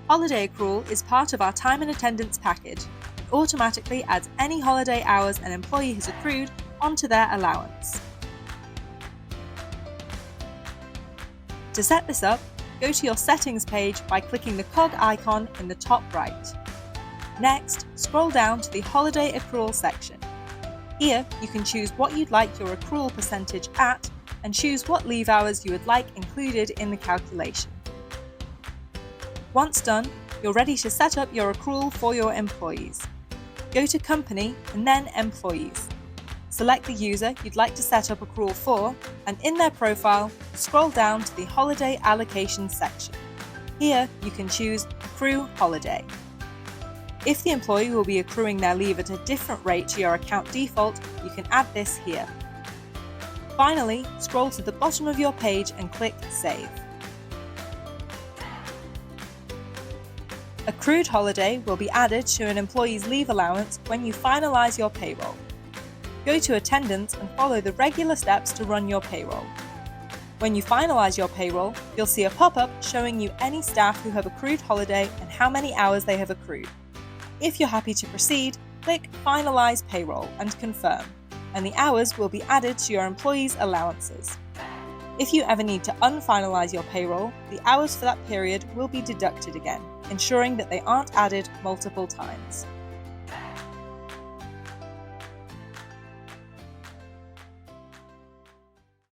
Holiday accrual is part of our time and attendance package. It automatically adds any holiday hours an employee has accrued onto their allowance. To set this up, go to your settings page by clicking the cog icon in the top right. Next, scroll down to the holiday accrual section. Here, you can choose what you'd like your accrual percentage at and choose what leave hours you would like included in the calculation. Once done, you're ready to set up your accrual for your employees. Go to Company and then Employees. Select the user you'd like to set up accrual for, and in their profile, scroll down to the Holiday Allocation section. Here, you can choose Accrue Holiday. If the employee will be accruing their leave at a different rate to your account default, you can add this here. Finally, scroll to the bottom of your page and click Save. Accrued holiday will be added to an employee's leave allowance when you finalise your payroll. Go to Attendance and follow the regular steps to run your payroll. When you finalise your payroll, you'll see a pop-up showing you any staff who have accrued holiday and how many hours they have accrued. If you're happy to proceed, click Finalise Payroll and confirm, and the hours will be added to your employees' allowances. If you ever need to unfinalise your payroll, the hours for that period will be deducted again, ensuring that they aren't added multiple times.